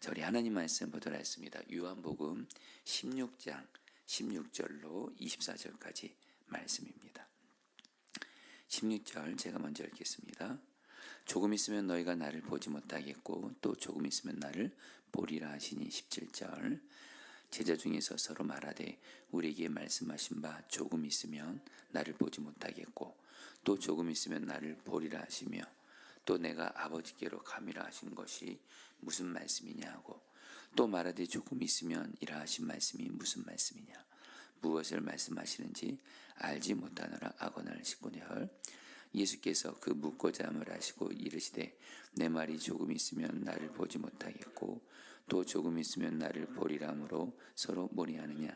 자, 우리 하나님 말씀 보도록 하겠습니다. 요한복음 16장 16절로 24절까지 말씀입니다. 16절 제가 먼저 읽겠습니다. 조금 있으면 너희가 나를 보지 못하겠고 또 조금 있으면 나를 보리라 하시니. 17절 제자 중에서 서로 말하되 우리에게 말씀하신 바 조금 있으면 나를 보지 못하겠고 또 조금 있으면 나를 보리라 하시며 또 내가 아버지께로 가미라 하신 것이 무슨 말씀이냐 하고 또 말하되 조금 있으면 이라 하신 말씀이 무슨 말씀이냐 무엇을 말씀하시는지 알지 못하노라 하거늘. 19절 예수께서 그 묻고자 함을 하시고 이르시되 내 말이 조금 있으면 나를 보지 못하겠고 또 조금 있으면 나를 보리라 함으로 서로 뭐니하느냐.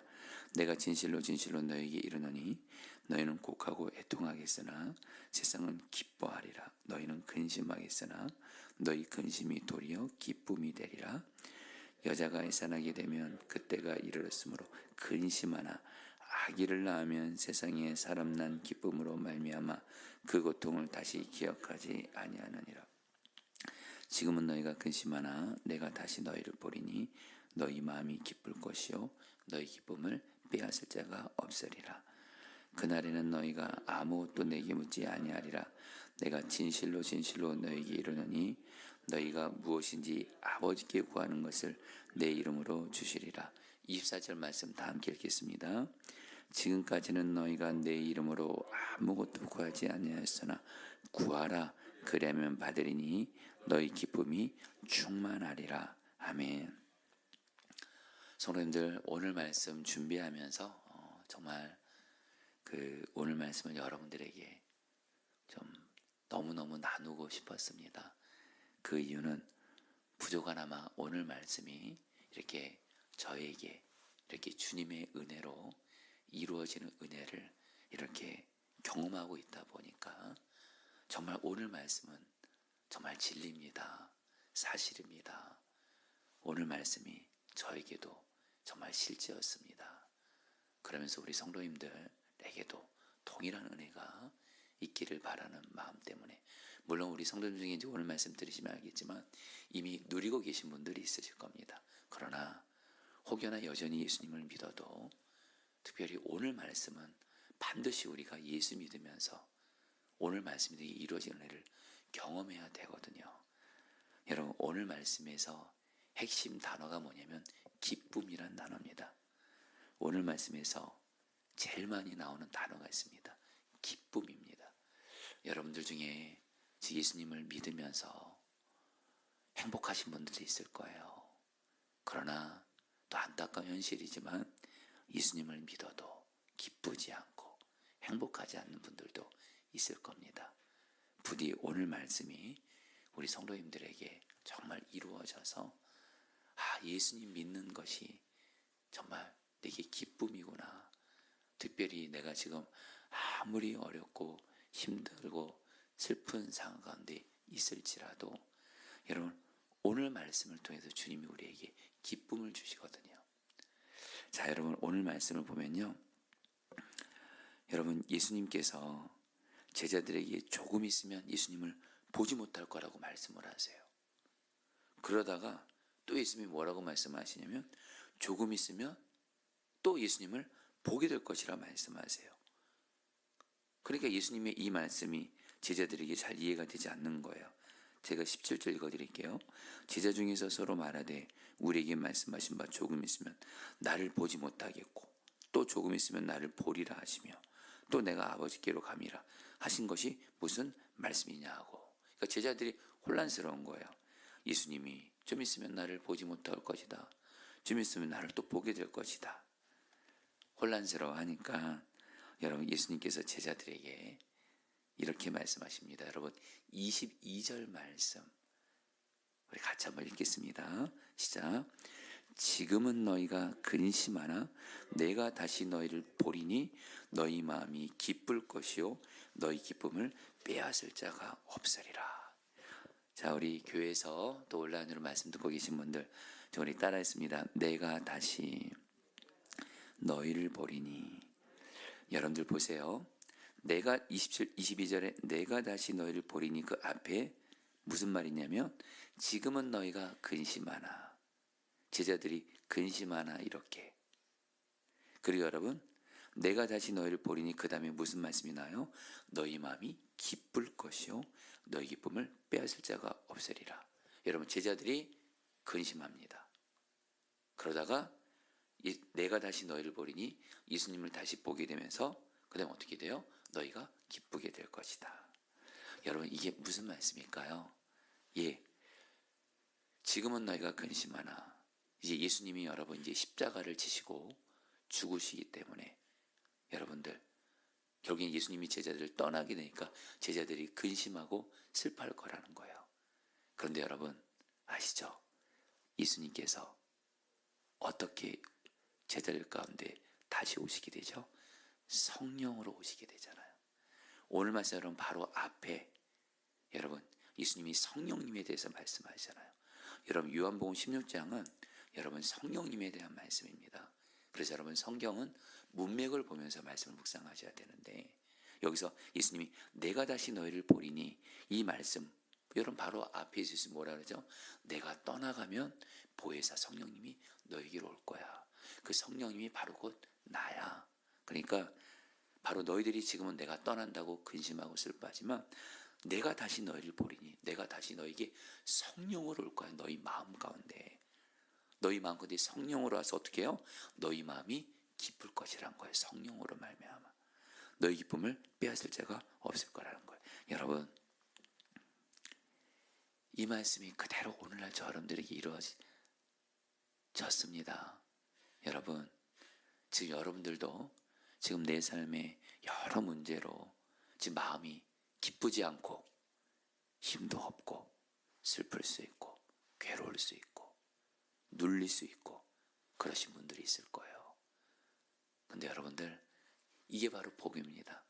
내가 진실로 진실로 너희에게 이르노니 너희는 곡하고 애통하겠으나 세상은 기뻐하리라. 너희는 근심하겠으나 너희 근심이 도리어 기쁨이 되리라. 여자가 해산하게 되면 그때가 이르렀으므로 근심하나 아기를 낳으면 세상에 사람 난 기쁨으로 말미암아 그 고통을 다시 기억하지 아니하느니라. 지금은 너희가 근심하나 내가 다시 너희를 보리니 너희 마음이 기쁠 것이요 너희 기쁨을 빼앗을 자가 없으리라. 그날에는 너희가 아무것도 내게 묻지 아니하리라. 내가 진실로 진실로 너희에게 이르노니 너희가 무엇인지 아버지께 구하는 것을 내 이름으로 주시리라. 24절 말씀 다 함께 읽겠습니다. 지금까지는 너희가 내 이름으로 아무것도 구하지 아니하였으나 구하라 그리하면 받으리니 너희 기쁨이 충만하리라. 아멘. 성도님들, 오늘 말씀 준비하면서 정말 오늘 말씀을 여러분들에게 좀 너무너무 나누고 싶었습니다. 그 이유는 부족하나마 오늘 말씀이 이렇게 저에게 이렇게 주님의 은혜로 이루어지는 은혜를 이렇게 경험하고 있다 보니까 정말 오늘 말씀은 정말 진리입니다. 사실입니다. 오늘 말씀이 저에게도 정말 실제였습니다. 그러면서 우리 성도님들에게도 동일한 은혜가 있기를 바라는 마음 때문에, 물론 우리 성도님 중에 이제 오늘 말씀 들으시면 알겠지만 이미 누리고 계신 분들이 있으실 겁니다. 그러나 혹여나 여전히 예수님을 믿어도 특별히 오늘 말씀은 반드시 우리가 예수 믿으면서 오늘 말씀이 이루어진 은혜를 경험해야 되거든요. 여러분, 오늘 말씀에서 핵심 단어가 뭐냐면 기쁨이란 단어입니다. 오늘 말씀에서 제일 많이 나오는 단어가 있습니다. 기쁨입니다. 여러분들 중에 예수님을 믿으면서 행복하신 분들도 있을 거예요. 그러나 또 안타까운 현실이지만 예수님을 믿어도 기쁘지 않고 행복하지 않는 분들도 있을 겁니다. 부디 오늘 말씀이 우리 성도님들에게 정말 이루어져서 예수님 믿는 것이 정말 내게 기쁨이구나. 특별히 내가 지금 아무리 어렵고 힘들고 슬픈 상황 가운데 있을지라도 여러분, 오늘 말씀을 통해서 주님이 우리에게 기쁨을 주시거든요. 자, 여러분, 오늘 말씀을 보면요, 여러분, 예수님께서 제자들에게 조금 있으면 예수님을 보지 못할 거라고 말씀을 하세요. 그러다가 또 예수님이 뭐라고 말씀하시냐면 조금 있으면 또 예수님을 보게 될 것이라 말씀하세요. 그러니까 예수님의 이 말씀이 제자들에게 잘 이해가 되지 않는 거예요. 제가 17절 읽어드릴게요. 제자 중에서 서로 말하되 우리에게 말씀하신 바 조금 있으면 나를 보지 못하겠고 또 조금 있으면 나를 보리라 하시며 또 내가 아버지께로 가미라 하신 것이 무슨 말씀이냐 하고. 그러니까 제자들이 혼란스러운 거예요. 예수님이 좀 있으면 나를 보지 못할 것이다. 좀 있으면 나를 또 보게 될 것이다. 혼란스러워하니까 여러분, 예수님께서 제자들에게 이렇게 말씀하십니다. 여러분, 22절 말씀 우리 같이 한번 읽겠습니다. 시작. 지금은 너희가 근심하나 내가 다시 너희를 보리니 너희 마음이 기쁠 것이요 너희 기쁨을 빼앗을 자가 없으리라. 자, 우리 교회에서 또 온라인으로 말씀 듣고 계신 분들, 저 우리 따라했습니다. 내가 다시 너희를 보리니. 여러분들 보세요. 내가 22절에 내가 다시 너희를 보리니 그 앞에 무슨 말이냐면 지금은 너희가 근심하나 제자들이 근심하나 이렇게. 그리고 여러분, 내가 다시 너희를 보리니 그 다음에 무슨 말씀이 나요? 너희 마음이 기쁠 것이요 너희 기쁨을 빼앗을 자가 없으리라. 여러분, 제자들이 근심합니다. 그러다가 내가 다시 너희를 보리니 예수님을 다시 보게 되면서 그 다음에 어떻게 돼요? 너희가 기쁘게 될 것이다. 여러분, 이게 무슨 말씀일까요? 예, 지금은 너희가 근심하나 이제 예수님이 여러분 이제 십자가를 지시고 죽으시기 때문에 여러분들 결국엔 예수님이 제자들을 떠나게 되니까 제자들이 근심하고 슬퍼할 거라는 거예요. 그런데 여러분 아시죠? 예수님께서 어떻게 제자들 가운데 다시 오시게 되죠? 성령으로 오시게 되잖아요. 오늘 말씀 여러분 바로 앞에 여러분 예수님이 성령님에 대해서 말씀하시잖아요. 여러분 요한복음 16장은 여러분 성령님에 대한 말씀입니다. 그래서 여러분 성경은 문맥을 보면서 말씀을 묵상하셔야 되는데 여기서 예수님이 내가 다시 너희를 보리니 이 말씀 여러분 바로 앞에 예수님이 뭐라 그러죠? 내가 떠나가면 보혜사 성령님이 너희에게로 올 거야. 그 성령님이 바로 곧 나야. 그러니까 바로 너희들이 지금은 내가 떠난다고 근심하고 슬퍼하지만 내가 다시 너희를 보리니 내가 다시 너희에게 성령으로 올 거야. 너희 마음 가운데. 너희 마음 가운데 성령으로 와서 어떻게 해요? 너희 마음이 기쁠 것이란 거예요. 성령으로 말미암아. 너희 기쁨을 빼앗을 자가 없을 거라는 거예요. 여러분 이 말씀이 그대로 오늘날 저 여러분들에게 이루어졌습니다. 여러분 지금 여러분들도 지금 내 삶의 여러 문제로 지금 마음이 기쁘지 않고 힘도 없고 슬플 수 있고 괴로울 수 있고 눌릴 수 있고 그러신 분들이 있을 거예요. 근데 여러분들 이게 바로 복음입니다.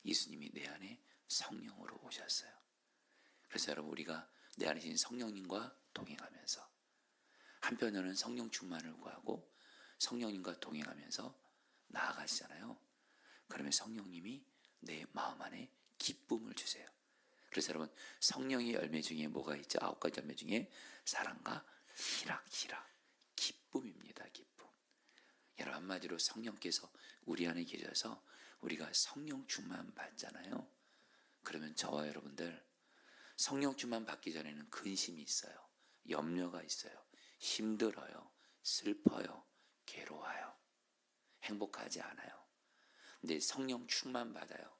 예수님이 내 안에 성령으로 오셨어요. 그래서 여러분 우리가 내 안에 계신 성령님과 동행하면서 한편으로는 성령 충만을 구하고 성령님과 동행하면서 나아가시잖아요. 그러면 성령님이 내 마음 안에 기쁨을 주세요. 그래서 여러분 성령의 열매 중에 뭐가 있죠? 9가지 열매 중에 사랑과 희락, 기쁨입니다. 기쁨. 여러분 한마디로 성령께서 우리 안에 계셔서 우리가 성령 충만 받잖아요. 그러면 저와 여러분들 성령 충만 받기 전에는 근심이 있어요. 염려가 있어요. 힘들어요. 슬퍼요. 괴로워요. 행복하지 않아요. 근데 성령 충만 받아요.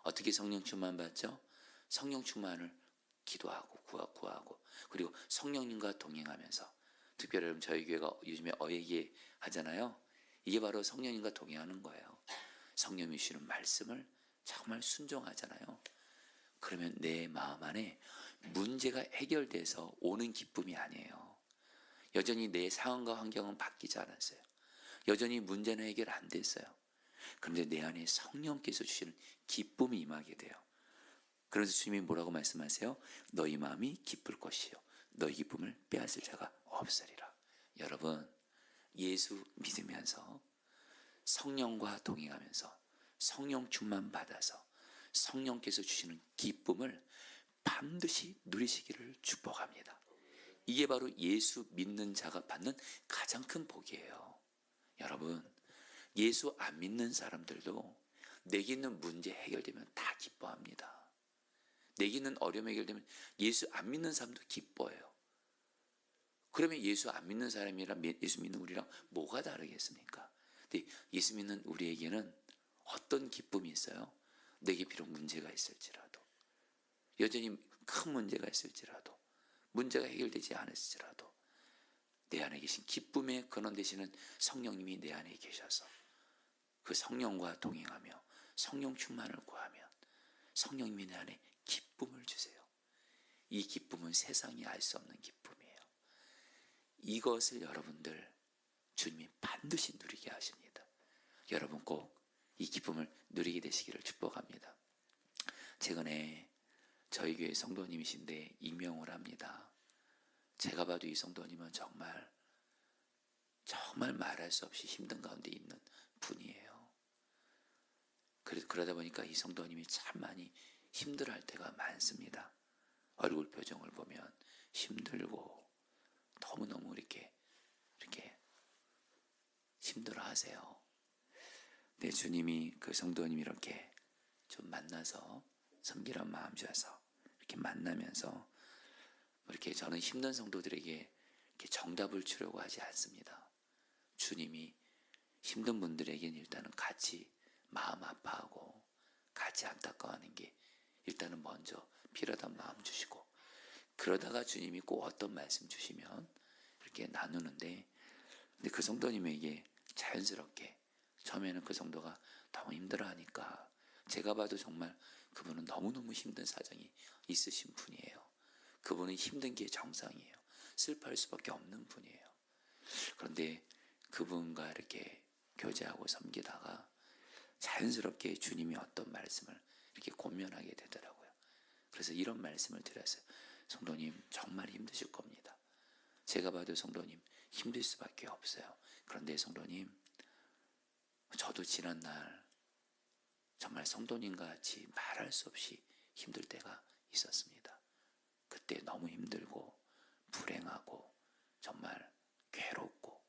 어떻게 성령 충만 받죠? 성령 충만을 기도하고 구하고 그리고 성령님과 동행하면서 특별히 여러분 저희 교회가 요즘에 어예기 하잖아요. 이게 바로 성령님과 동행하는 거예요. 성령님이 주시는 말씀을 정말 순종하잖아요. 그러면 내 마음 안에 문제가 해결돼서 오는 기쁨이 아니에요. 여전히 내 상황과 환경은 바뀌지 않았어요. 여전히 문제는 해결 안 됐어요. 그런데 내 안에 성령께서 주시는 기쁨이 임하게 돼요. 그래서 주님이 뭐라고 말씀하세요? 너희 마음이 기쁠 것이요 너희 기쁨을 빼앗을 자가 없으리라. 여러분 예수 믿으면서 성령과 동행하면서 성령 충만 받아서 성령께서 주시는 기쁨을 반드시 누리시기를 축복합니다. 이게 바로 예수 믿는 자가 받는 가장 큰 복이에요. 여러분 예수 안 믿는 사람들도 내게 있는 문제 해결되면 다 기뻐합니다. 내게 있는 어려움 해결되면 예수 안 믿는 사람도 기뻐해요. 그러면 예수 안 믿는 사람이랑 예수 믿는 우리랑 뭐가 다르겠습니까? 근데 예수 믿는 우리에게는 어떤 기쁨이 있어요? 내게 비록 문제가 있을지라도 여전히 큰 문제가 있을지라도 문제가 해결되지 않았을지라도 내 안에 계신 기쁨의 근원 되시는 성령님이 내 안에 계셔서 그 성령과 동행하며 성령 충만을 구하면 성령님이 내 안에 기쁨을 주세요. 이 기쁨은 세상이 알 수 없는 기쁨이에요. 이것을 여러분들 주님이 반드시 누리게 하십니다. 여러분 꼭 이 기쁨을 누리게 되시기를 축복합니다. 최근에 저희 교회 성도님이신데 임명을 합니다. 제가 봐도 이 성도님은 정말 말할 수 없이 힘든 가운데 있는 분이에요. 그러다 보니까 이 성도님이 참 많이 힘들어할 때가 많습니다. 얼굴 표정을 보면 힘들고 너무너무 이렇게 기도하세요. 내 주님이 그 성도님 이렇게 좀 만나서 섬기란 마음 주어서 이렇게 만나면서 이렇게 저는 힘든 성도들에게 이렇게 정답을 주려고 하지 않습니다. 주님이 힘든 분들에게는 일단은 같이 마음 아파하고 같이 안타까워하는 게 일단은 먼저 필요하다는 마음 주시고, 그러다가 주님이 꼭 어떤 말씀 주시면 이렇게 나누는데, 근데 그 성도님에게 자연스럽게 처음에는 그 성도가 너무 힘들어하니까, 제가 봐도 정말 그분은 너무너무 힘든 사정이 있으신 분이에요. 그분은 힘든 게 정상이에요. 슬퍼할 수밖에 없는 분이에요. 그런데 그분과 이렇게 교제하고 섬기다가 자연스럽게 주님이 어떤 말씀을 이렇게 권면하게 되더라고요. 그래서 이런 말씀을 드렸어요. 성도님 정말 힘드실 겁니다. 제가 봐도 성도님 힘들 수밖에 없어요. 그런데 성도님, 저도 지난날 정말 성도님과 같이 말할 수 없이 힘들 때가 있었습니다. 그때 너무 힘들고 불행하고 정말 괴롭고,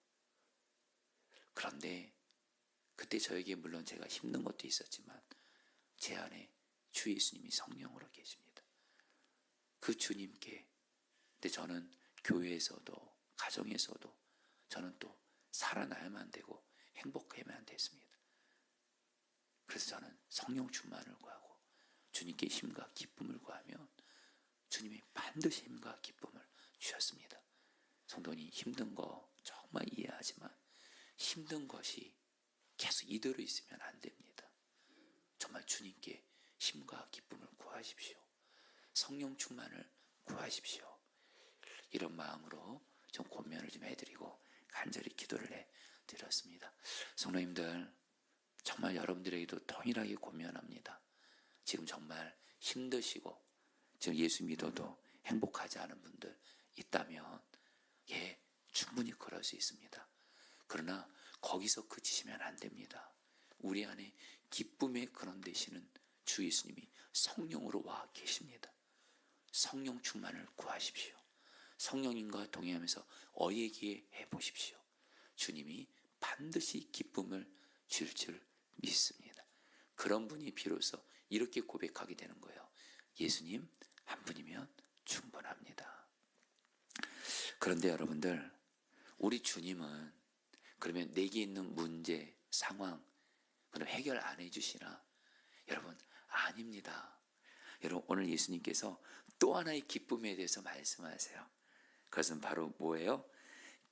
그런데 그때 저에게 물론 제가 힘든 것도 있었지만 제 안에 주 예수님이 성령으로 계십니다. 그 주님께, 근데 저는 교회에서도 가정에서도 저는 또 살아나야만 되고 행복해야만 됐습니다. 그래서 저는 성령 충만을 구하고 주님께 힘과 기쁨을 구하면 주님이 반드시 힘과 기쁨을 주셨습니다. 성도님 힘든 거 정말 이해하지만 힘든 것이 계속 이대로 있으면 안 됩니다. 정말 주님께 힘과 기쁨을 구하십시오. 성령 충만을 구하십시오. 이런 마음으로 좀 권면을 좀 해드리고 간절히 기도를 해드렸습니다. 성도님들, 정말 여러분들에게도 동일하게 권면합니다. 지금 정말 힘드시고 지금 예수 믿어도 행복하지 않은 분들 있다면 충분히 그럴 수 있습니다. 그러나 거기서 그치시면 안 됩니다. 우리 안에 기쁨의 근원 되시는 주 예수님이 성령으로 와 계십니다. 성령 충만을 구하십시오. 성령님과 동행하면서 어예기에 해보십시오. 주님이 반드시 기쁨을 줄 줄 믿습니다. 그런 분이 비로소 이렇게 고백하게 되는 거예요. 예수님 한 분이면 충분합니다. 그런데 여러분들, 우리 주님은 그러면 내게 있는 문제, 상황 그럼 해결 안 해주시나? 여러분, 아닙니다. 여러분, 오늘 예수님께서 또 하나의 기쁨에 대해서 말씀하세요. 그것은 바로 뭐예요?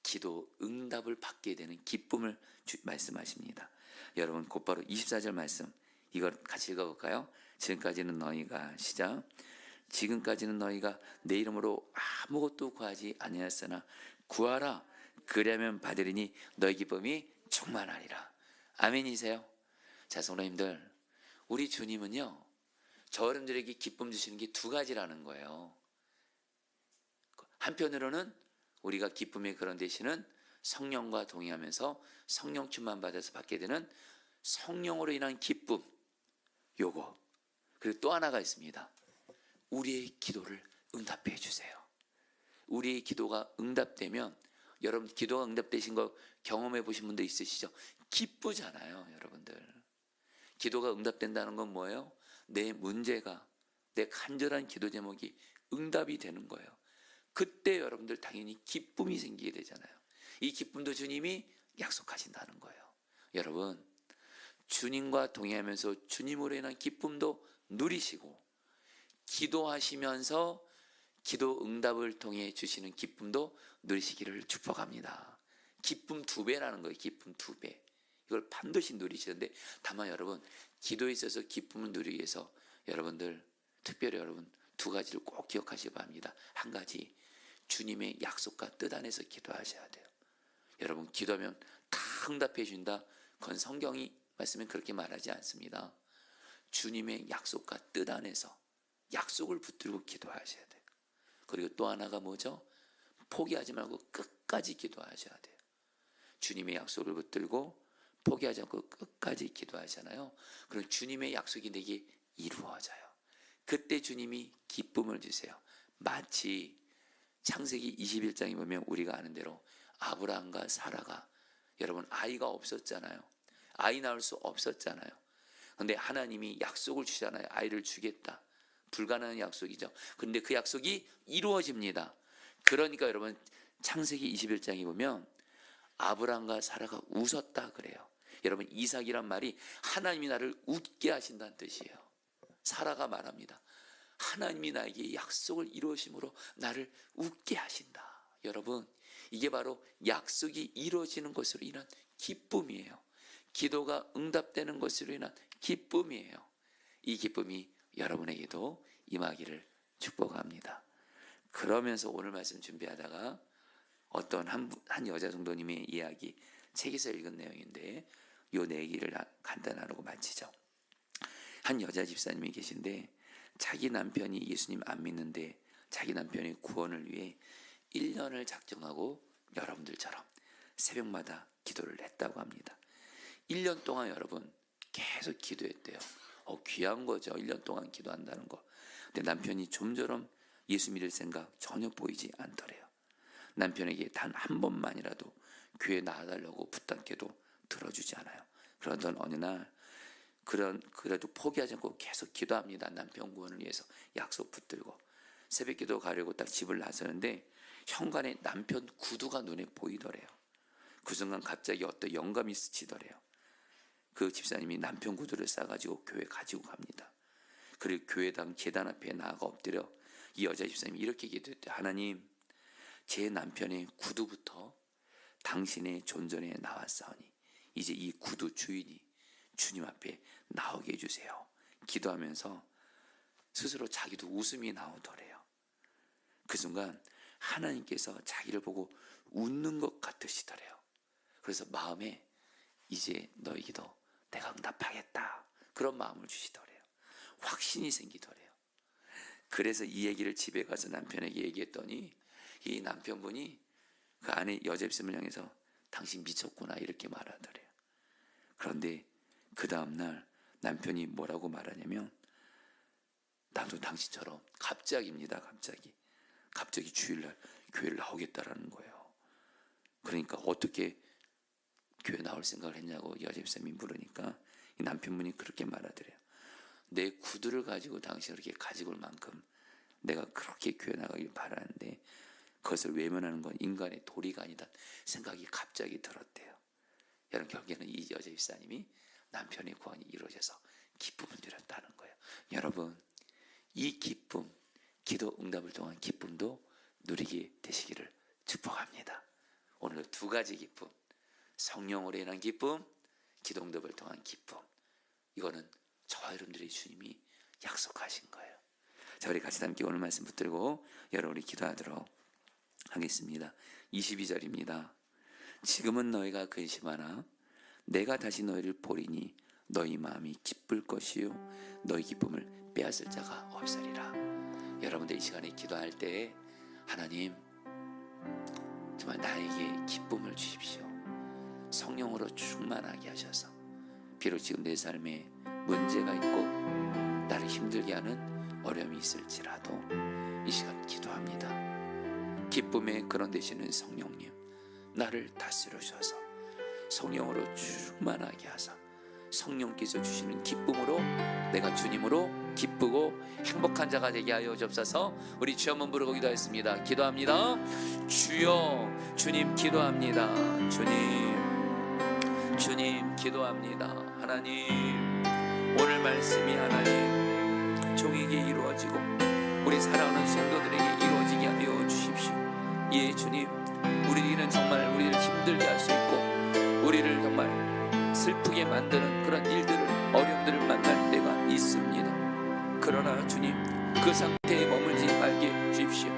기도 응답을 받게 되는 기쁨을 말씀하십니다. 여러분, 곧바로 24절 말씀, 이걸 같이 읽어볼까요? 지금까지는 너희가 내 이름으로 아무것도 구하지 아니하였으나 구하라, 그리하면 받으리니 너희 기쁨이 충만하리라. 아멘이세요? 자, 성도님들, 우리 주님은요, 저 여러분들에게 기쁨 주시는 게 두 가지라는 거예요. 한편으로는 우리가 기쁨의 근원 되시는 성령과 동행하면서 성령 충만 받아서 받게 되는 성령으로 인한 기쁨, 요거. 그리고 또 하나가 있습니다. 우리의 기도를 응답해 주세요. 우리의 기도가 응답되면, 여러분 기도가 응답되신 거 경험해 보신 분도 있으시죠? 기쁘잖아요, 여러분들. 기도가 응답된다는 건 뭐예요? 내 문제가, 내 간절한 기도 제목이 응답이 되는 거예요. 그때 여러분들 당연히 기쁨이 생기게 되잖아요. 이 기쁨도 주님이 약속하신다는 거예요. 여러분, 주님과 동행하면서 주님으로 인한 기쁨도 누리시고, 기도하시면서 기도 응답을 통해 주시는 기쁨도 누리시기를 축복합니다. 기쁨 2배라는 거예요. 기쁨 2배. 이걸 반드시 누리시는데, 다만 여러분, 기도에 있어서 기쁨을 누리기 위해서 여러분들, 특별히 여러분 두 가지를 꼭 기억하시기 바랍니다. 한 가지, 주님의 약속과 뜻 안에서 기도하셔야 돼요. 여러분, 기도하면 다 응답해 준다, 그건 성경이 말씀은 그렇게 말하지 않습니다. 주님의 약속과 뜻 안에서 약속을 붙들고 기도하셔야 돼요. 그리고 또 하나가 뭐죠? 포기하지 말고 끝까지 기도하셔야 돼요. 주님의 약속을 붙들고 포기하지 않고 끝까지 기도하잖아요. 그럼 주님의 약속이 내게 이루어져요. 그때 주님이 기쁨을 주세요. 마치 창세기 21장에 보면 우리가 아는 대로 아브라함과 사라가 여러분, 아이가 없었잖아요. 아이 낳을 수 없었잖아요. 근데 하나님이 약속을 주잖아요. 아이를 주겠다. 불가능한 약속이죠. 근데 그 약속이 이루어집니다. 그러니까 여러분, 창세기 21장에 보면 아브람과 사라가 웃었다 그래요. 여러분, 이삭이란 말이 하나님이 나를 웃게 하신다는 뜻이에요. 사라가 말합니다. 하나님이 나에게 약속을 이루어심으로 나를 웃게 하신다. 여러분, 이게 바로 약속이 이루어지는 것으로 인한 기쁨이에요. 기도가 응답되는 것으로 인한 기쁨이에요. 이 기쁨이 여러분에게도 임하기를 축복합니다. 그러면서 오늘 말씀 준비하다가 어떤 한 여자 성도님의 이야기, 책에서 읽은 내용인데 요 얘기를 간단히 나누고 마치죠. 한 여자 집사님이 계신데 자기 남편이 예수님 안 믿는데 자기 남편의 구원을 위해 1년을 작정하고 여러분들처럼 새벽마다 기도를 했다고 합니다. 1년 동안 여러분 계속 기도했대요. 귀한 거죠. 1년 동안 기도한다는 거. 근데 남편이 좀처럼 예수 믿을 생각 전혀 보이지 않더래요. 남편에게 단 한 번만이라도 교회 나와달라고 부탁해도 들어주지 않아요. 그러던 어느 날 그래도 포기하지 않고 계속 기도합니다. 남편 구원을 위해서 약속 붙들고 새벽 기도 가려고 딱 집을 나서는데 현관에 남편 구두가 눈에 보이더래요. 그 순간 갑자기 어떤 영감이 스치더래요. 그 집사님이 남편 구두를 싸가지고 교회 가지고 갑니다. 그리고 교회당 계단 앞에 나아가 엎드려 이 여자 집사님이 이렇게 기도했대요. 하나님, 제 남편의 구두부터 당신의 존전에 나왔사오니 이제 이 구두 주인이 주님 앞에 나오게 해주세요. 기도하면서 스스로 자기도 웃음이 나오더래요. 그 순간 하나님께서 자기를 보고 웃는 것 같으시더래요. 그래서 마음에 이제 너희 기도 내가 응답하겠다, 그런 마음을 주시더래요. 확신이 생기더래요. 그래서 이 얘기를 집에 가서 남편에게 얘기했더니 이 남편분이 그 아내 여자 집사님을 향해서 당신 미쳤구나 이렇게 말하더래요. 그런데 그 다음날 남편이 뭐라고 말하냐면 나도 당신처럼 갑자기입니다. 갑자기 주일날 교회를 나오겠다라는 거예요. 그러니까 어떻게 교회 나올 생각을 했냐고 여자 집사님이 물으니까 이 남편분이 그렇게 말하더래요. 내 구두를 가지고 당신을 이렇게 가지고 올 만큼 내가 그렇게 교회 나가길 바라는데 그것을 외면하는 건 인간의 도리가 아니다 생각이 갑자기 들었대요. 여러분, 결국에는 이 여자 집사님이 남편의 구원이 이루어져서 기쁨을 누렸다는 거예요. 여러분, 이 기쁨, 기도 응답을 통한 기쁨도 누리게 되시기를 축복합니다. 오늘 두 가지 기쁨, 성령으로 인한 기쁨, 기도 응답을 통한 기쁨, 이거는 저와 여러분들의 주님이 약속하신 거예요. 자, 우리 같이 함께 오늘 말씀 붙들고 여러분이 기도하도록 하겠습니다. 22절입니다. 지금은 너희가 근심하나 내가 다시 너희를 보리니 너희 마음이 기쁠 것이요 너희 기쁨을 빼앗을 자가 없으리라. 여러분들 이 시간에 기도할 때 하나님 정말 나에게 기쁨을 주십시오. 성령으로 충만하게 하셔서 비록 지금 내 삶에 문제가 있고 나를 힘들게 하는 어려움이 있을지라도 이 시간 기도합니다. 기쁨의 근원 되시는 성령님, 나를 다스려 주셔서 성령으로 충만하게 하사 성령께서 주시는 기쁨으로 내가 주님으로 기쁘고 행복한 자가 되게 하여 주옵소서. 우리 주여 한번 부르고 기도하겠습니다. 기도합니다. 주여, 주님 기도합니다. 주님 기도합니다. 하나님, 오늘 말씀이 하나님 종에게 이루어지고 우리 사랑하는 성도들에게 이루어지게 하여 주십시오. 예, 주님, 우리에게는 정말 우리를 힘들게 할 수 있고 우리를 정말 슬프게 만드는 그런 일들을, 어려움들을 만날 때가 있습니다. 그러나 주님, 그 상태에 머물지 말게 주십시오.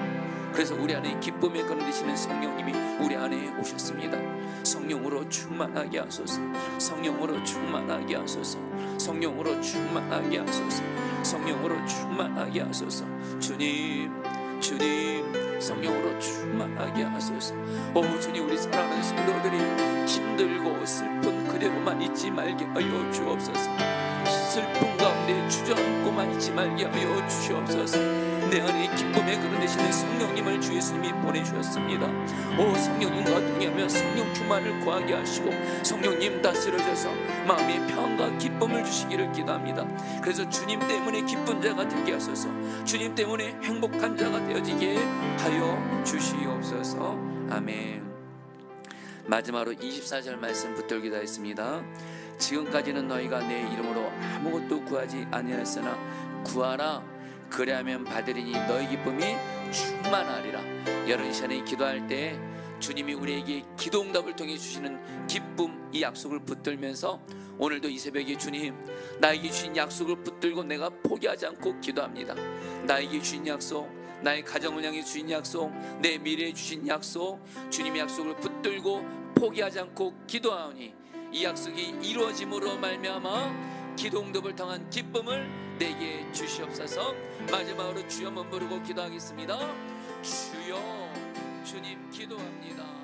그래서 우리 안에 기쁨의 근원 되시는 성령님이 우리 안에 오셨습니다. 성령으로 충만하게 하소서. 성령으로 충만하게 하소서. 성령으로 충만하게 하소서. 성령으로 충만하게 하소서. 주님, 성령으로 충만하게 하소서. 오 주님, 우리 사랑하는 성도들이 힘들고 슬픈 그대로만 있지 말게 하여 주옵소서. 슬픔 가운데 주저앉고만 있지 말게 하여 주시옵소서. 내 안에 기쁨의 근원 되시는 성령님을 주 예수님이 보내주셨습니다. 오 성령님과 동행하며 성령 충만 충만을 구하게 하시고 성령님 다스려져서 마음의 평안과 기쁨을 주시기를 기도합니다. 그래서 주님 때문에 기쁜 자가 되게 하소서, 주님 때문에 행복한 자가 되어지게 하여 주시옵소서. 아멘. 마지막으로 24절 말씀 붙들고 기도하겠습니다. 지금까지는 너희가 내 이름으로 아무것도 구하지 아니하였으나 구하라, 그리하면 받으리니 너희 기쁨이 충만하리라. 여러분 이 시간에 기도할 때 주님이 우리에게 기도응답을 통해 주시는 기쁨, 이 약속을 붙들면서 오늘도 이 새벽에 주님, 나에게 주신 약속을 붙들고 내가 포기하지 않고 기도합니다. 나에게 주신 약속, 나의 가정을 향해 주신 약속, 내 미래에 주신 약속, 주님의 약속을 붙들고 포기하지 않고 기도하오니 이 약속이 이루어짐으로 말미암아 기도응답을 통한 기쁨을 내게 주시옵소서. 마지막으로 주여 한번 부르고 기도하겠습니다. 주여, 주님 기도합니다.